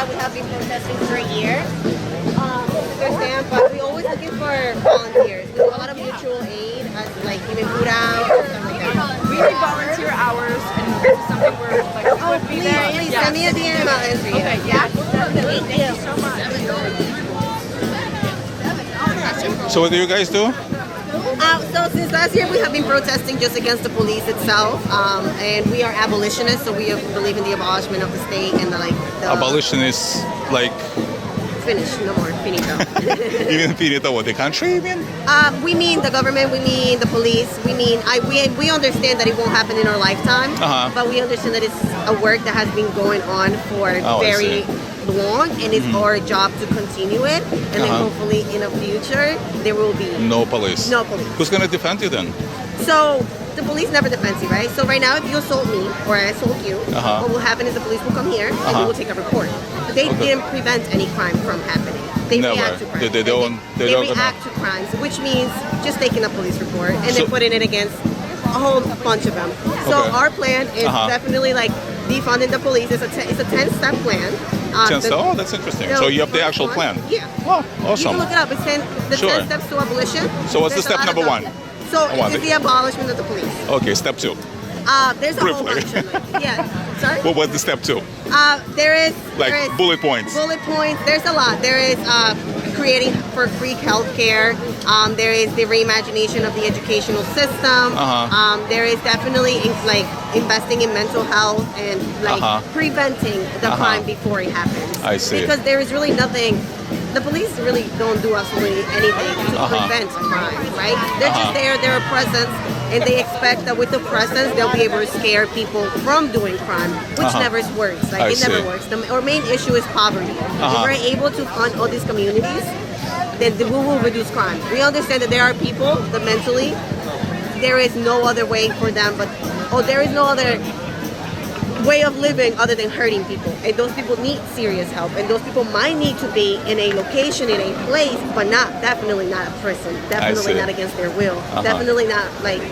that we have been protesting for a year. Understand, but we always looking for volunteers. We do a lot of mutual aid, like giving food out or stuff like that. We need volunteer hours, and this is something where like would be there. Please send me a DM. I'll answer you. Okay, yeah, definitely. Thank you so much. So what do you guys do? So since last year we have been protesting just against the police itself, and we are abolitionists, so we believe in the abolishment of the state and the Abolitionists, like, finish, no more, finito. even finito what, the country, you mean? We mean the government, we mean the police, we mean, we understand that it won't happen in our lifetime, but we understand that it's a work that has been going on for very long, and it's our job to continue it, and then hopefully in the future there will be no police. No police. Who's going to defend you then? So the police never defends you, right? So right now, if you assault me or I assault you, what will happen is the police will come here and we will take a report. But they didn't prevent any crime from happening. They react to crimes. They react to crimes, which means just taking a police report and then putting it against a whole bunch of them. So our plan is definitely like defunding the police. It's a 10-step plan. 10 steps? Oh, that's interesting. So you have the actual plan? Yeah. Oh, awesome. You can look it up. It's 10 steps to abolition. So what's the step number one? So it's the abolishment of the police. Okay, step 2. There's a whole bunch of them. Yeah. Sorry? Well, what's the step 2? There is bullet points. Bullet points. There's a lot. There is creating for free healthcare. There is the reimagination of the educational system. There is definitely investing in mental health and preventing the crime before it happens. I see. Because there is really nothing. The police really don't do absolutely anything to prevent crime, right? They're just there. They're a presence. And they expect that with the presence, they'll be able to scare people from doing crime, which never works. It never works. Our main issue is poverty. If we're able to fund all these communities, then we will reduce crime. We understand that there are people that mentally, there is no other way for them, there is no other way of living other than hurting people, and those people need serious help, and those people might need to be in a location, in a place, but definitely not a prison, definitely not against their will, definitely not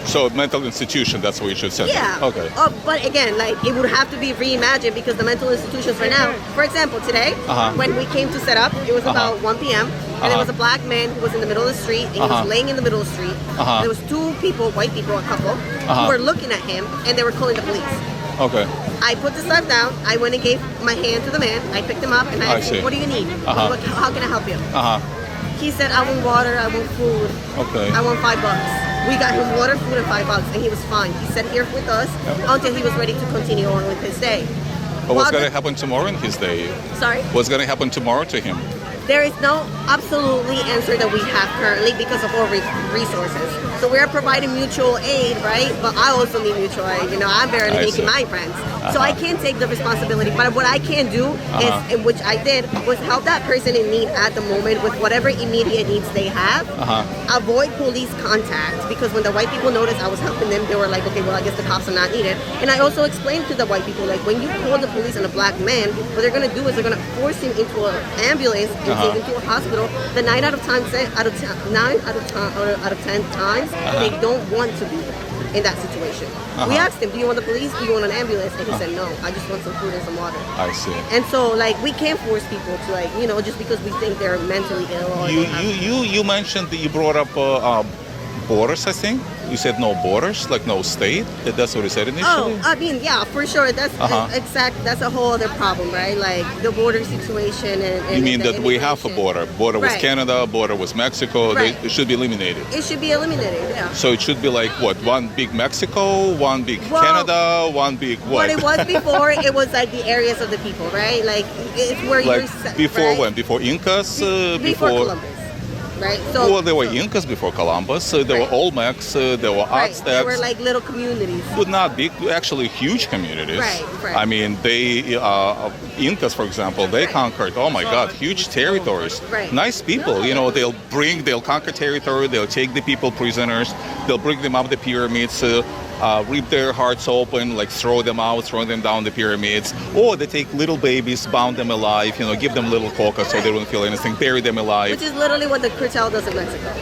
So mental institution, that's what you should say. Yeah. Okay. But again, it would have to be reimagined because the mental institutions right now, for example, today, when we came to set up, it was about 1 p.m. and there was a black man who was in the middle of the street, and he was laying in the middle of the street. There was 2 people, white people, a couple, who were looking at him, and they were calling the police. Okay. I put the stuff down. I went and gave my hand to the man. I picked him up and I asked him, "What do you need? How can I help you?" He said, "I want water. I want food. Okay. I want $5." We got him water, food, and $5, and he was fine. He sat here with us until he was ready to continue on with his day. But what's going to happen tomorrow in his day? Sorry? What's going to happen tomorrow to him? There is no absolutely answer that we have currently because of our resources. So we are providing mutual aid, right? But I also need mutual aid. I'm barely making my friends. So I can't take the responsibility. But what I can do is, and which I did, was help that person in need at the moment with whatever immediate needs they have. Avoid police contact, because when the white people noticed I was helping them, they were like, okay, well, I guess the cops are not needed. And I also explained to the white people, when you call the police on a black man, what they're going to do is they're going to force him into an ambulance and take him to a hospital. The 9 out of 10 times, they don't want to be in that situation. We asked him, do you want the police? Do you want an ambulance? And he said, no, I just want some food and some water. I see. And so, we can't force people to, just because we think they're mentally ill. Or you mentioned that you brought up borders, I think. You said no borders, no state. That's what you said initially. Oh, I mean, yeah, for sure. That's That's a whole other problem, right? The border situation and you mean that we have a border? Border with Canada, border with Mexico. It should be eliminated. It should be eliminated. Yeah. So it should be what? One big Mexico, one big Canada, one big what? What it was before, it was the areas of the people, right? It's where you're before right? when? Before Incas? Before Columbus. Right? So, there were Incas before Columbus, there were Olmecs, there were Aztecs. There were little communities. But not big, actually huge communities. Right. I mean, Incas, for example, they conquered, oh my God, huge territories. Right. Nice people, they'll conquer territory, they'll take the people prisoners, they'll bring them up the pyramids, rip their hearts open, throw them down the pyramids, or they take little babies, bound them alive, give them little coca so they don't feel anything, bury them alive. Which is literally what the cartel does in Mexico.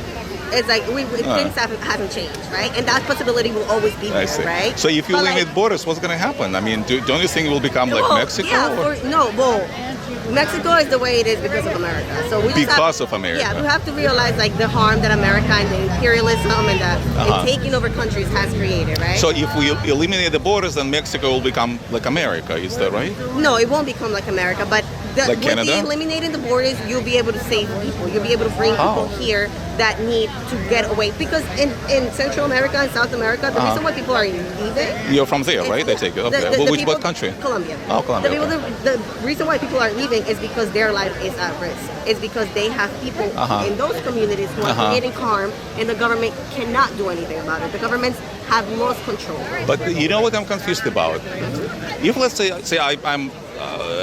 It's things haven't changed, right? And that possibility will always be there, right? So if you limit borders, what's going to happen? I mean, don't you think it will become like Mexico? Yeah, Mexico is the way it is because of America. So we just Because of America. Yeah, we have to realize like the harm that America and the imperialism and the and taking over countries has created, right? So if we eliminate the borders, then Mexico will become like America. Is that right? No, it won't become like America, but Like with Canada? the eliminating the borders, you'll be able to save people. You'll be able to bring people here that need to get away. Because in Central America and South America, the reason why people are leaving. You're from there, right? I take it. Okay. What country? Colombia. Oh, Colombia. The reason why people are leaving is because their life is at risk. It's because they have people in those communities who are creating harm, and the government cannot do anything about it. The governments have lost control. But you know what I'm confused about? If let's say I'm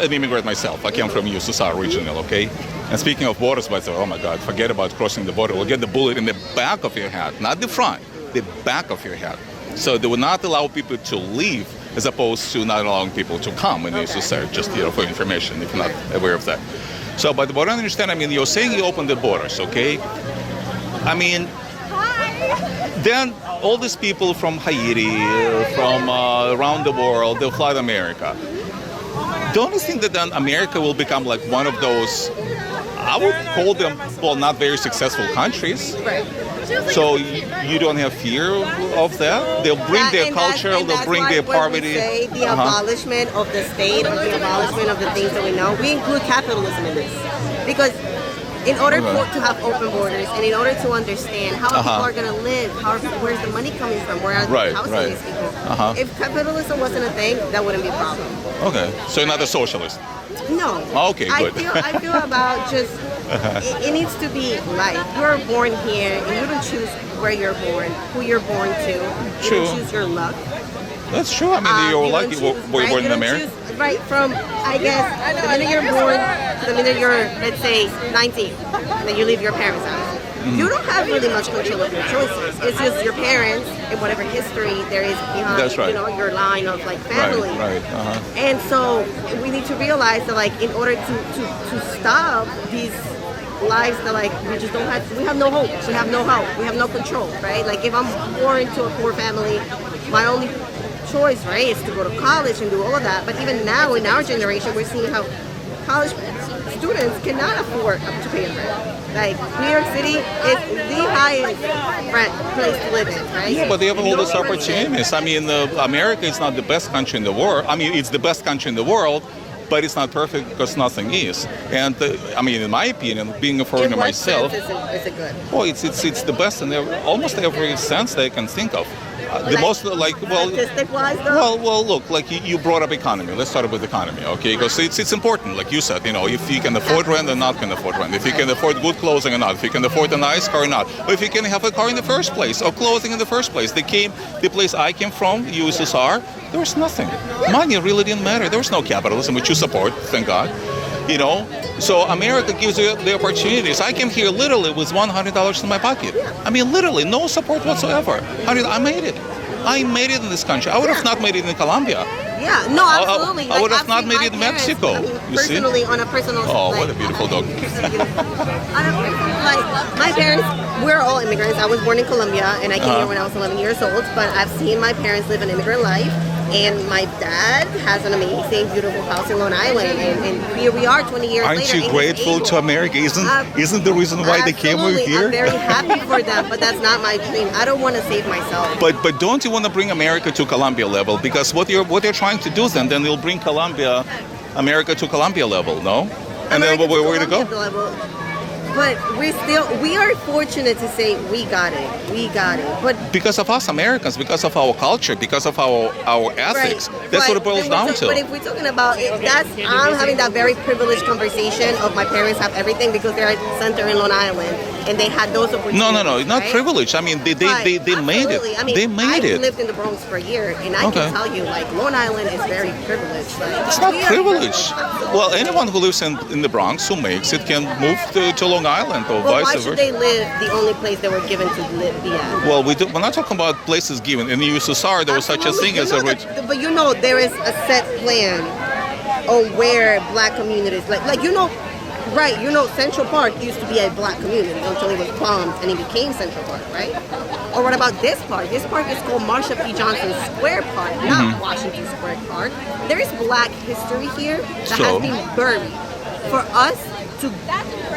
an immigrant myself. I came from USSR originally, okay? And speaking of borders, I said, oh my God, forget about crossing the border. We'll get the bullet in the back of your head, not the front, the back of your head. So they will not allow people to leave as opposed to not allowing people to come in the USSR, just for information, if you're not aware of that. So, but what I understand, I mean, you're saying you opened the borders, okay? I mean, then all these people from Haiti, from around the world, they'll fly to America. Don't you think that then America will become like one of those, I would call them, well, not very successful countries? Right. So you don't have fear of that? They'll bring their culture, they'll bring their poverty. We say the abolishment of the state, or the abolishment of the things that we know, we include capitalism in this. Because in order to have open borders, and in order to understand how people are going to live, where's the money coming from, where are the housing these people. If capitalism wasn't a thing, that wouldn't be a problem. Okay, so you're not a socialist? No. Okay, good. I feel about just, it needs to be life. You're born here, and you don't choose where you're born, who you're born to. You don't choose your luck. That's true. I mean, you're lucky. Were you born in America? Right from, I guess, the minute you're born to the minute you're, let's say, 19, and then you leave your parents' house. You don't have really much control of your choices. It's just your parents and whatever history there is behind, your line of like family. Right. And so we need to realize that like in order to stop these lives that like we just don't have, we have no hope. We have no help. We have no control, right? Like if I'm born into a poor family, my only choice, right, is to go to college and do all of that. But even now in our generation, we're seeing how college students cannot afford to pay rent. Like New York City is the highest rent place to live in, right? Yeah, but they have all these opportunities. I mean, America is not the best country in the world. I mean, it's the best country in the world, but it's not perfect because nothing is. And I mean, in my opinion, being a foreigner myself, is it good? Well, it's the best in almost every sense that I can think of. The most statistic-wise, though? Well, look, like you brought up economy. Let's start with economy, okay? Because it's important, like you said, if you can afford rent or not can afford rent, if you can afford good clothing or not, if you can afford a nice car or not, or if you can have a car in the first place, or clothing in the first place. The place I came from, USSR, there was nothing. Money really didn't matter. There was no capitalism, which you support, thank God. So America gives you the opportunities. I came here literally with $100 in my pocket. I mean, literally, no support whatsoever. I made it. I made it in this country. I would have not made it in Colombia. Yeah, no, absolutely. I would have not made it in Mexico. Personally, on a personal what a beautiful dog. My parents, we're all immigrants. I was born in Colombia, and I came here when I was 11 years old, but I've seen my parents live an immigrant life. And my dad has an amazing, beautiful house in Long Island, and here we are 20 years later. Aren't you grateful to America? Isn't the reason why they came over here? I'm very happy for them, but that's not my dream. I don't want to save myself. But don't you want to bring America to Colombia level? Because what they're trying to do then they'll bring America to Colombia level, no? And then where to go? But we are fortunate to say we got it. But because of us Americans, because of our culture, because of our ethics, that's what it boils down to. But if we're talking about I'm having that very privileged conversation of my parents have everything because they're at center in Long Island and they had those opportunities. No, not right? privileged. I mean, they made it. I mean, they made it. I lived in the Bronx for a year, and I can tell you, like, Long Island is very privileged. Like, it's not privileged. Well, anyone who lives in the Bronx who makes it can move to Long Island or vice versa. Why should they live the only place they were given to be at? Well, we're not talking about places given. In the USSR, there was such a thing as a rich... But there is a set plan on where black communities, right, Central Park used to be a black community until it was bombed and it became Central Park, right? Or what about this park? This park is called Marsha P. Johnson Square Park, not Washington Square Park. There is black history here that has been buried for us to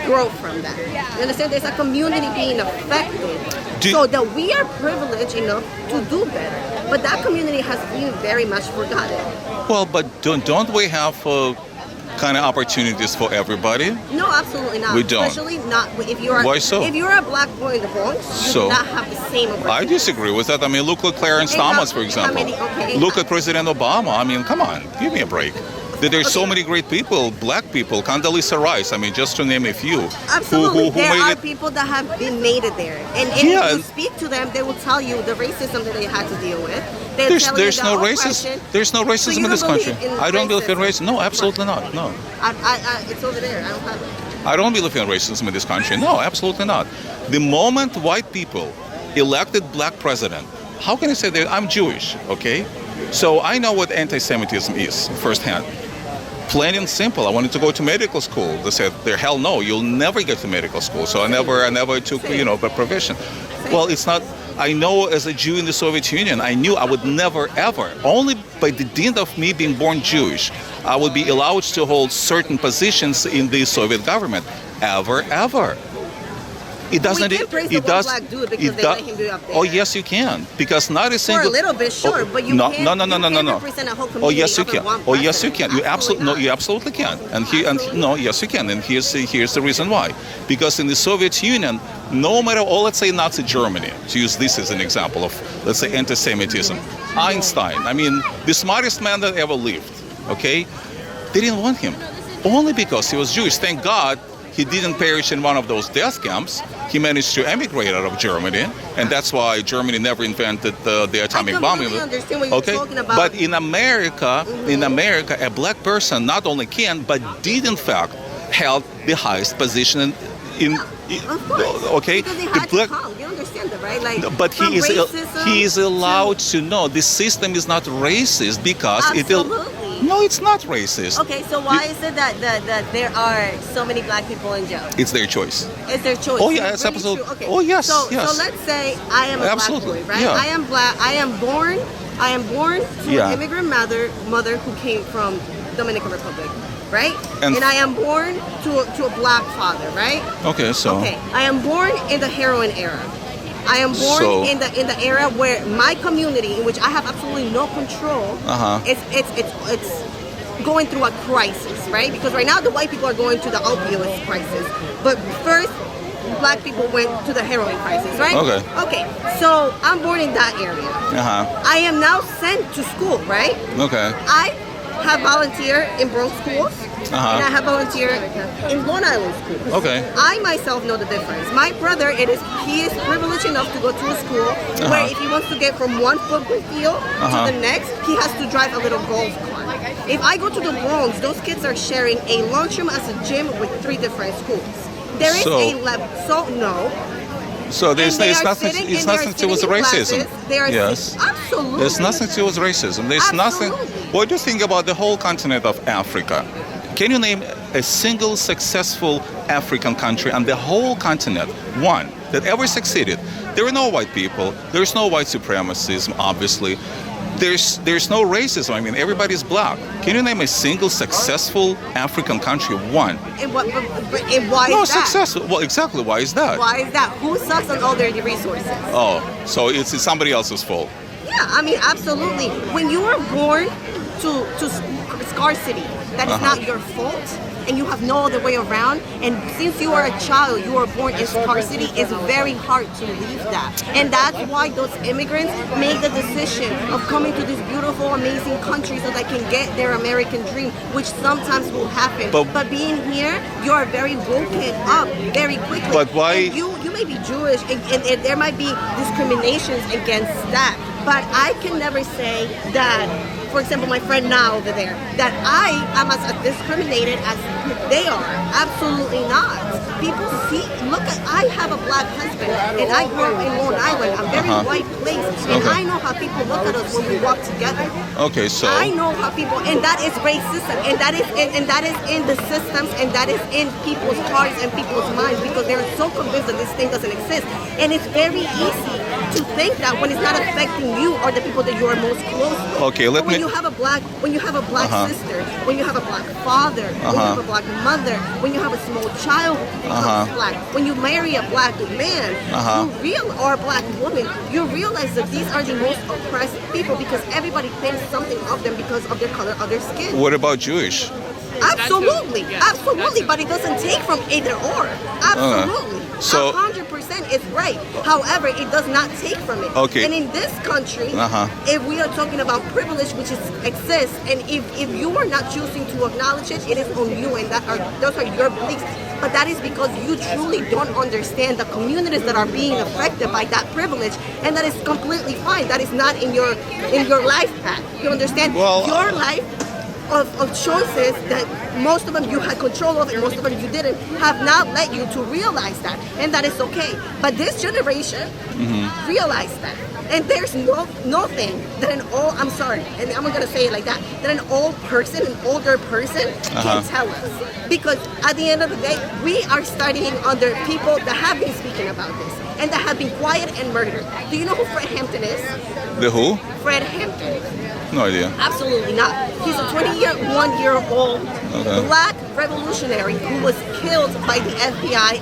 grow from that. You understand? There's a community being affected so that we are privileged enough to do better. But that community has been very much forgotten. Well, but don't we have kind of opportunities for everybody? No, absolutely not. We don't. Especially not if you're. Why so? If you're a black boy in the Bronx, you do not have the same opportunities. I disagree with that. I mean, look at Clarence Thomas, for example. Look at President Obama. I mean, come on, give me a break. There's so many great people, black people, Condoleezza Rice, I mean, just to name a few. Absolutely. Who there made are it. people that have been made it there. And if you speak to them, they will tell you the racism that they had to deal with. There's no racism. There's no racism in this country. I don't believe in racism. No, absolutely not. No. It's over there. I don't have it. I don't believe in racism in this country. No, absolutely not. The moment white people elected black president, how can I say that I'm Jewish, okay? So I know what anti-Semitism is firsthand. Plain and simple. I wanted to go to medical school. They said, hell no, you'll never get to medical school. So I never took, a provision. Well, it's not. I know as a Jew in the Soviet Union, I knew I would never, ever, only by the dint of me being born Jewish, I would be allowed to hold certain positions in the Soviet government. Ever. It doesn't. We can praise the one black dude because they let him be up there. Oh yes, you can, because not a single. For a little bit, sure, but you can't. No. Represent a whole community. Oh yes, you can. Oh yes, you can. You absolutely can. Yes, you can. And here's the reason why. Because in the Soviet Union, no matter let's say Nazi Germany, to use this as an example of let's say anti-Semitism, Einstein. I mean, the smartest man that ever lived. Okay, they didn't want him, only because he was Jewish. Thank God. He didn't perish in one of those death camps. He managed to emigrate out of Germany, and that's why Germany never invented the atomic bomb. I completely understand what you're talking about. But in America, a black person not only can, but did in fact held the highest position in of course. Okay, because they had to come. You understand that, right? Like, but he is allowed to know the system is not racist because No, it's not racist. Okay, so why is it that there are so many black people in jail? It's their choice. It's their choice. Oh yeah, it's really absolutely. Okay. Oh yes, so, yes. So let's say I am a black boy, right? Yeah. I am black. I am born to an immigrant mother who came from Dominican Republic, right? And I am born to a black father, right? Okay, so. Okay, I am born in the heroin era. I am born in the era where my community, in which I have absolutely no control, it's going through a crisis, right? Because right now the white people are going to the opioid crisis, but first black people went to the heroin crisis, right? Okay. So I'm born in that area. I am now sent to school, right? Okay. I have volunteered in Bronx schools. And I have volunteered in Long Island schools. Okay. I myself know the difference. My brother, he is privileged enough to go to a school where if he wants to get from one football field to the next, he has to drive a little golf cart. If I go to the Bronx, those kids are sharing a lunchroom as a gym with 3 different schools. There is a level. So no. So there's nothing to do with racism. Yes. Absolutely. There's nothing to do with racism. There's nothing. What do you think about the whole continent of Africa? Can you name a single successful African country on the whole continent, one, that ever succeeded? There are no white people. There's no white supremacism, obviously. There's no racism. I mean, everybody's black. Can you name a single successful African country? One. And why is that? Successful. Well, exactly. Why is that? Why is that? Who sucks on all their resources? Oh, so it's somebody else's fault. Yeah, I mean, absolutely. When you are born to scarcity, that is not your fault, and you have no other way around. And since you are a child, you are born in scarcity, it's very hard to leave that. And that's why those immigrants make the decision of coming to this beautiful, amazing country so they can get their American dream, which sometimes will happen. But being here, you are very woken up very quickly. But why? And you may be Jewish, and there might be discriminations against that. But I can never say that, for example, my friend now over there, that I am as discriminated as they are. Absolutely not. People I have a black husband, and I grew up in Long Island, a very white place, and I know how people look at us when we walk together. Okay, so I know how people, and that is racism, and that is in the systems, and that is in people's hearts and people's minds, because they're so convinced that this thing doesn't exist. And it's very easy to think that when it's not affecting you or the people that you are most close with. Okay, But when you have a black sister, when you have a black father, when you have a black mother, when you have a small child who becomes black, when you marry a black man, or a black woman, you realize that these are the most oppressed people because everybody thinks something of them because of their color of their skin. What about Jewish? Absolutely, absolutely, but it doesn't take from either or. Absolutely. So 100% is right. However, it does not take from it. Okay. And in this country, if we are talking about privilege, which exists, and if you are not choosing to acknowledge it, it is on you, and those are your beliefs. But that is because you truly don't understand the communities that are being affected by that privilege, and that is completely fine. That is not in your life path. You understand? Well, your life of choices that most of them you had control of and most of them you didn't, have not led you to realize that, and that is okay. But this generation realized that, and there's nothing that I'm sorry, and I'm gonna say it like that an old person, an older person can tell us, because at the end of the day, we are studying under people that have been speaking about this and that have been quiet and murdered. Do you know who Fred Hampton is? The who? Fred Hampton. No idea. Absolutely not. He's a 21-year-old black revolutionary who was killed by the FBI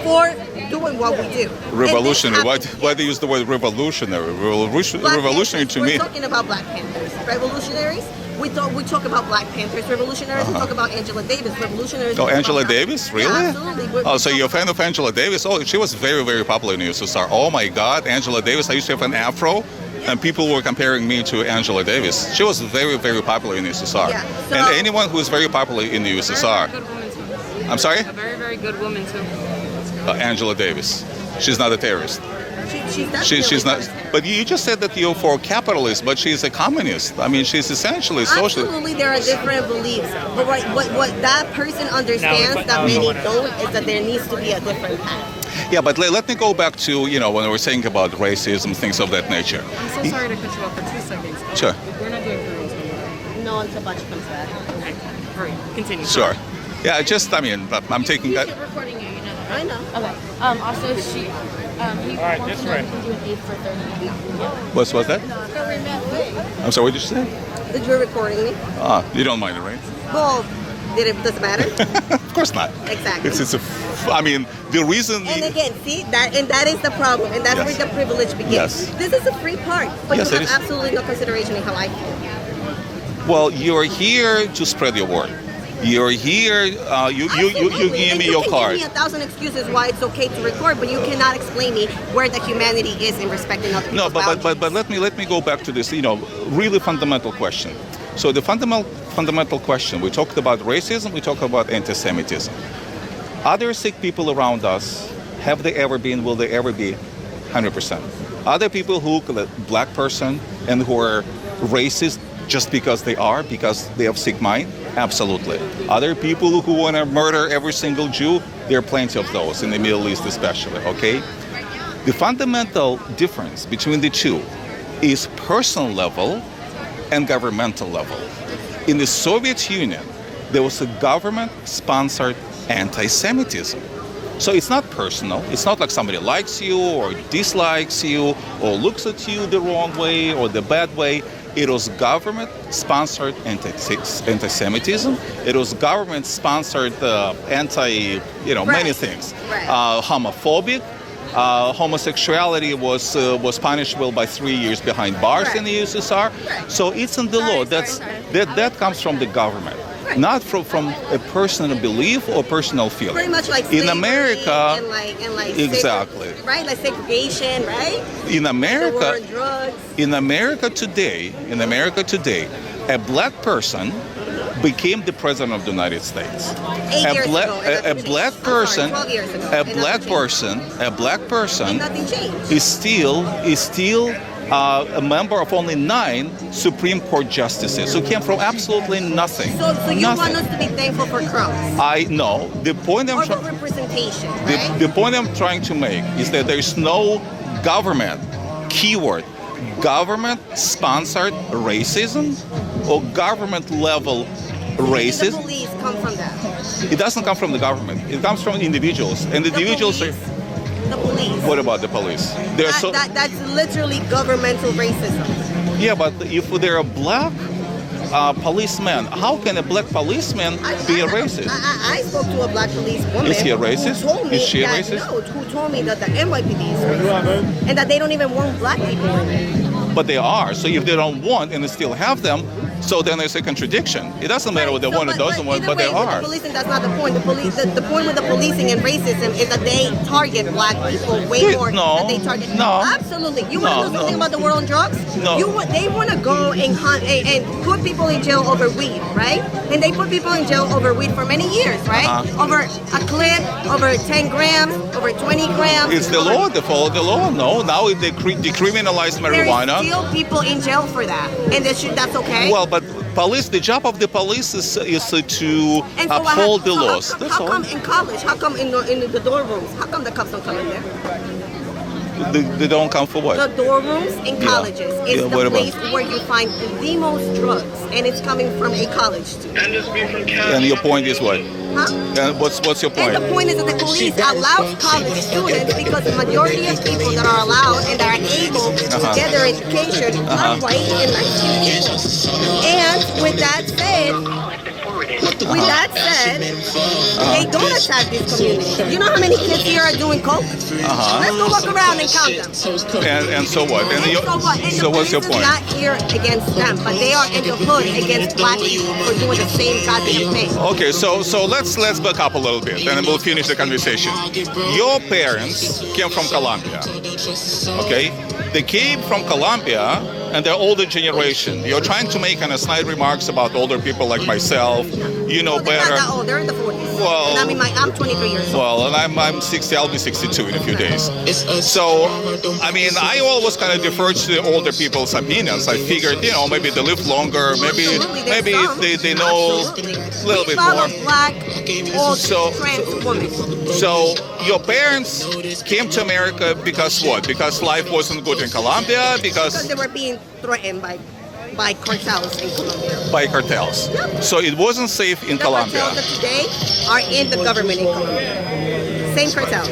for doing what we do. Revolutionary. Why do you use the word revolutionary? Revolutionary to me. We're talking about Black Panthers. Revolutionaries. We talk about Black Panthers revolutionaries. We talk about Angela Davis revolutionaries. Oh, Angela Davis? Really? Yeah, absolutely. Oh, so you're a fan of Angela Davis? Oh, she was very, very popular in the USSR. Oh my God, Angela Davis. I used to have an afro. And people were comparing me to Angela Davis. She was very, very popular in the USSR. Yeah, so and anyone who is very popular in the USSR. Very, very good woman too. I'm sorry? A very, very good woman too. Angela Davis. She's not a terrorist. She's not. But you just said that you're for capitalism, but she's a communist. I mean, she's essentially socialist. Absolutely, there are different beliefs. But what that person understands that many don't is that there needs to be a different path. Yeah, but let me go back to, when we were saying about racism, things of that nature. I'm so sorry to cut you off for 2 seconds. Sure. We're not doing Peru's anymore. No, until Bachi comes back. Okay, hurry, continue. Sure. Yeah, I'm taking that. She's recording you, you know that. I know. Okay. Also, he right, this way. can do an 8 for 30. What's that? I'm sorry, what did you say? That you're recording me? You don't mind it, right? Well, does it matter? Of course not. Exactly. The reason. And again, see that is the problem, and that's where the privilege begins. Yes. This is a free part, but Yes, you it have is. absolutely no consideration in how I feel. Well, you're here to spread your word. You're here. You give me your card. You can give me 1,000 excuses why it's okay to record, but you cannot explain me where the humanity is in respecting other people's but let me go back to this. Really fundamental question. So the fundamental question. We talked about racism. We talked about anti-Semitism. Other sick people around us, have they ever been? Will they ever be? 100%. Other people who look at a black person and who are racist just because they have sick mind? Absolutely. Other people who want to murder every single Jew, there are plenty of those in the Middle East especially, okay? The fundamental difference between the two is personal level and governmental level. In the Soviet Union, there was a government-sponsored anti-Semitism. So it's not personal. It's not like somebody likes you or dislikes you or looks at you the wrong way or the bad way. It was government-sponsored anti-Semitism. It was government-sponsored many things. Right. Homophobic. Homosexuality was punishable by 3 years behind bars in the USSR. Right. So it's in the law. That comes from the government, not from a personal belief or personal feeling. Pretty much like in America, and like exactly. Right, like segregation, right? In America, The war on drugs. in America today, a black person became the president of the United States. 8 years ago, and A nothing black changed. person, 12 years ago, a and black nothing changed. person, a black person And nothing changed. is still a member of only 9 Supreme Court justices who came from absolutely nothing. So you Nothing. want us to be thankful for crumbs I know the point or for representation, right? the point I'm trying to make is that there is no government keyword government-sponsored racism or government-level racism. The beliefs come from that. It doesn't come from the government. It comes from individuals, and individuals are. the police. What about the police? They're That's literally governmental racism. Yeah, but if they're a black policeman, how can a black policeman be a racist? I spoke to a black police woman. Is he a racist? Who told me Is she a that, racist? No, who told me that the NYPD is racist. And that they don't even want black people in it. But they are. So if they don't want and they still have them, so then there's a contradiction. It doesn't matter what they want or doesn't want, but they are. The policing, that's not the point. The point with the policing and racism is that they target black people way more than they target. No. Absolutely. You want to know something about the war on drugs? No. They want to go and hunt and put people in jail over weed, right? And they put people in jail over weed for many years, right? Over a clip, over 10 grams, over 20 grams. It's the law. They follow the law. No. Now they decriminalize marijuana. There is still people in jail for that, and that's okay. Well, but police, the job of the police is to uphold the laws. How come in college? How come in the dorm rooms? How come the cops don't come in there? They don't come for what? The dorm rooms in colleges is the place where you find the most drugs, and it's coming from a college student. And your point is what? Huh? And what's your point? And the point is that the police allows college students because the majority of people that are allowed and that are able to get their education are white and Mexican people. And with that said, they don't attack these communities. You know how many kids here are doing coke? Let's go walk around and count them. And so what? So what's your point? Not here against them, but they are in the hood against black people for doing the same goddamn thing. Okay, so let's back up a little bit, and we'll finish the conversation. Your parents came from Colombia, okay? They came from Colombia, and they're older generation. You're trying to make kind of snide remarks about older people like myself. You know they're better. Not that old. They're in the 40s. Well, and I'm 23 years old. Well, and I'm 60. I'll be 62 in a few days. So, I mean, I always kind of defer to the older people's opinions. I figured, maybe they live longer. Maybe they know a little bit more. Black, old, trans woman. So your parents came to America because what? Because life wasn't good in Colombia? Because they were being threatened by cartels in Colombia. By cartels. Yep. So it wasn't safe in Colombia. The cartels today are in the government in Colombia. Same cartel.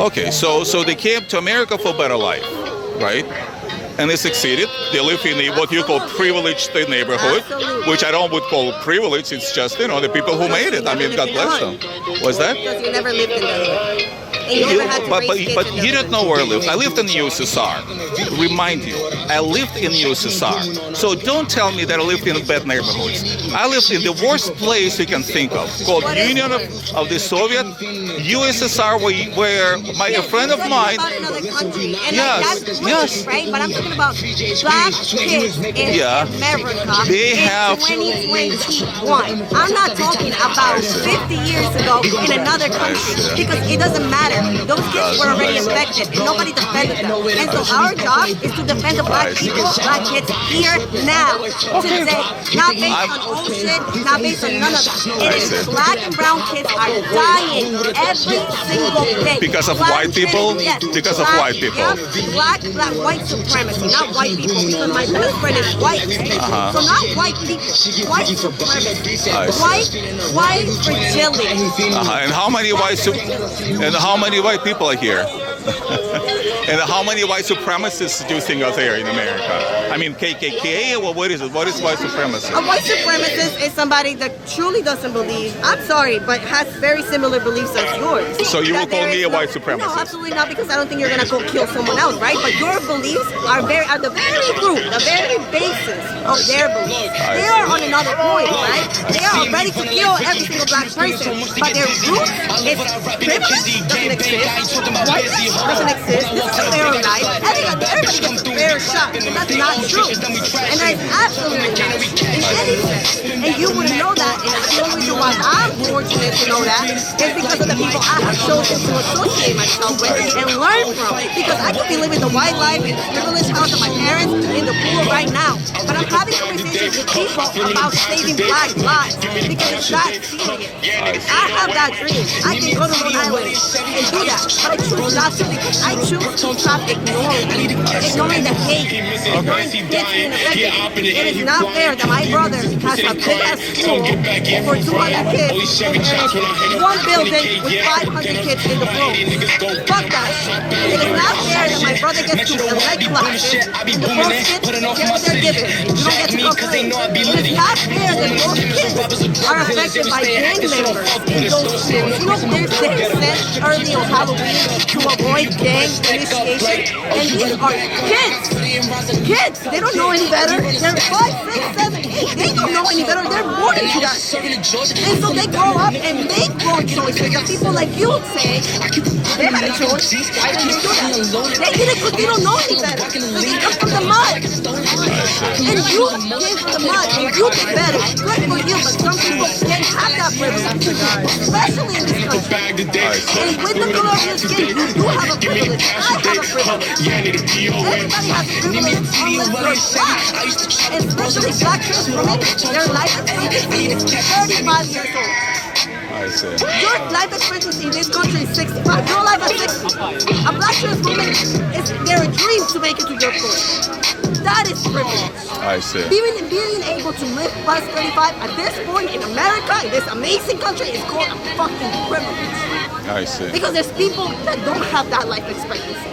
Okay, so they came to America for better life, right? And they succeeded. They live in what you call privileged neighborhood, which I don't would call privilege. It's just, the people who made it. I mean, God bless them. What's that? Because you never lived in the hood. But you don't know where I lived. I lived in the USSR. Remind you, I lived in the USSR. So don't tell me that I lived in bad neighborhoods. I lived in the worst place you can think of, called Union of the Soviet USSR, where a friend of mine. Yes. Right? But I'm talking about black kids in America they have 2021. I'm not talking about 50 years ago in another country because it doesn't matter. Those kids were already infected. Nobody defended them. And so our job is to defend the black people, black kids here now, today. Not based on old shit, not based on none of that. It is black and brown kids are dying every single day. Because of black white people? Yes. Because of white people. Black white supremacy, not white people. Because my best friend is white. So not white people, white supremacy. White fragility. And how many white people are here? And how many white supremacists do you think are there in America? I mean, KKK, or what is it? What is white supremacy? A white supremacist is somebody that truly doesn't believe, I'm sorry, but has very similar beliefs as yours. So you will call me a white supremacist? No, absolutely not, because I don't think you're going to go kill someone else, right? But your beliefs are the very root, the very basis of their beliefs. They are on another point, right? They are ready to kill every single black person, but their root is privilege doesn't exist, whiteness doesn't exist, this is a fair life. Everybody gets a fair shot, and that's not true. And that is absolutely not true in any sense. And you would know that, and the only reason why I'm fortunate to know that is because of the people I have chosen to associate myself with and learn from. Because I could be living the white life in the privileged house of my parents in the pool right now. But I'm having conversations with people about saving black lives because it's that serious. I have that dream. I can go to Rhode Island and do that. But I choose not to because I choose to stop ignoring the Nine kids being affected. It is not fair that my brother has a big ass school for 200 kids and one building with 500 kids in the room. Fuck that. It is not fair that my brother gets to elect classes and the poor kids get what they're given. You don't get to complain. It is not fair that those kids are affected by gang members in those schools. You know, they sent early on Halloween to avoid gang initiation, and these are kids. Kids, they don't know any better. They're 5, 6, 7, 8. They don't know any better. They're born into that. And so they grow up and make wrong choices. The people like you say, they had a choice. Why didn't they do that? They did it because they don't know any better. Because they come from the mud. And you came from the mud and you did better. Good for you, but some people can't have that privilege. Especially in this country. And with the color of your skin, you do have a privilege. I have a privilege. Everybody has privilege unless you're black. Especially black women, their life expectancy is 35 years old. I see. Your life expectancy in this country is 65. Your life is 60. A black trans woman is their dream to make it to your point. That is privilege. I see. Being able to live past 35 at this point in America, in this amazing country, is called a fucking privilege. I see. Because there's people that don't have that life expectancy.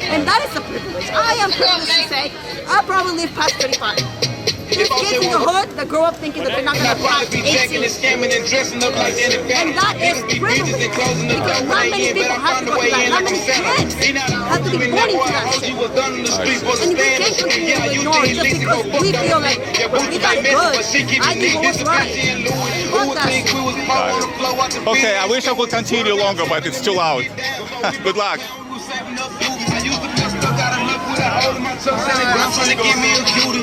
And that is a privilege. I am privileged to say I probably live past 35. There's kids in the hood that grow up thinking that they're not going to pass 18. And that is privilege. Because not many people have to go through that. Not many kids have to be born into that shit. And we can't continue to ignore just because we feel like, well, we got good. I think what's right. Fuck that shit. Okay, I wish I could continue longer, but it's too loud. Good luck. I'm trying to give me a cutie.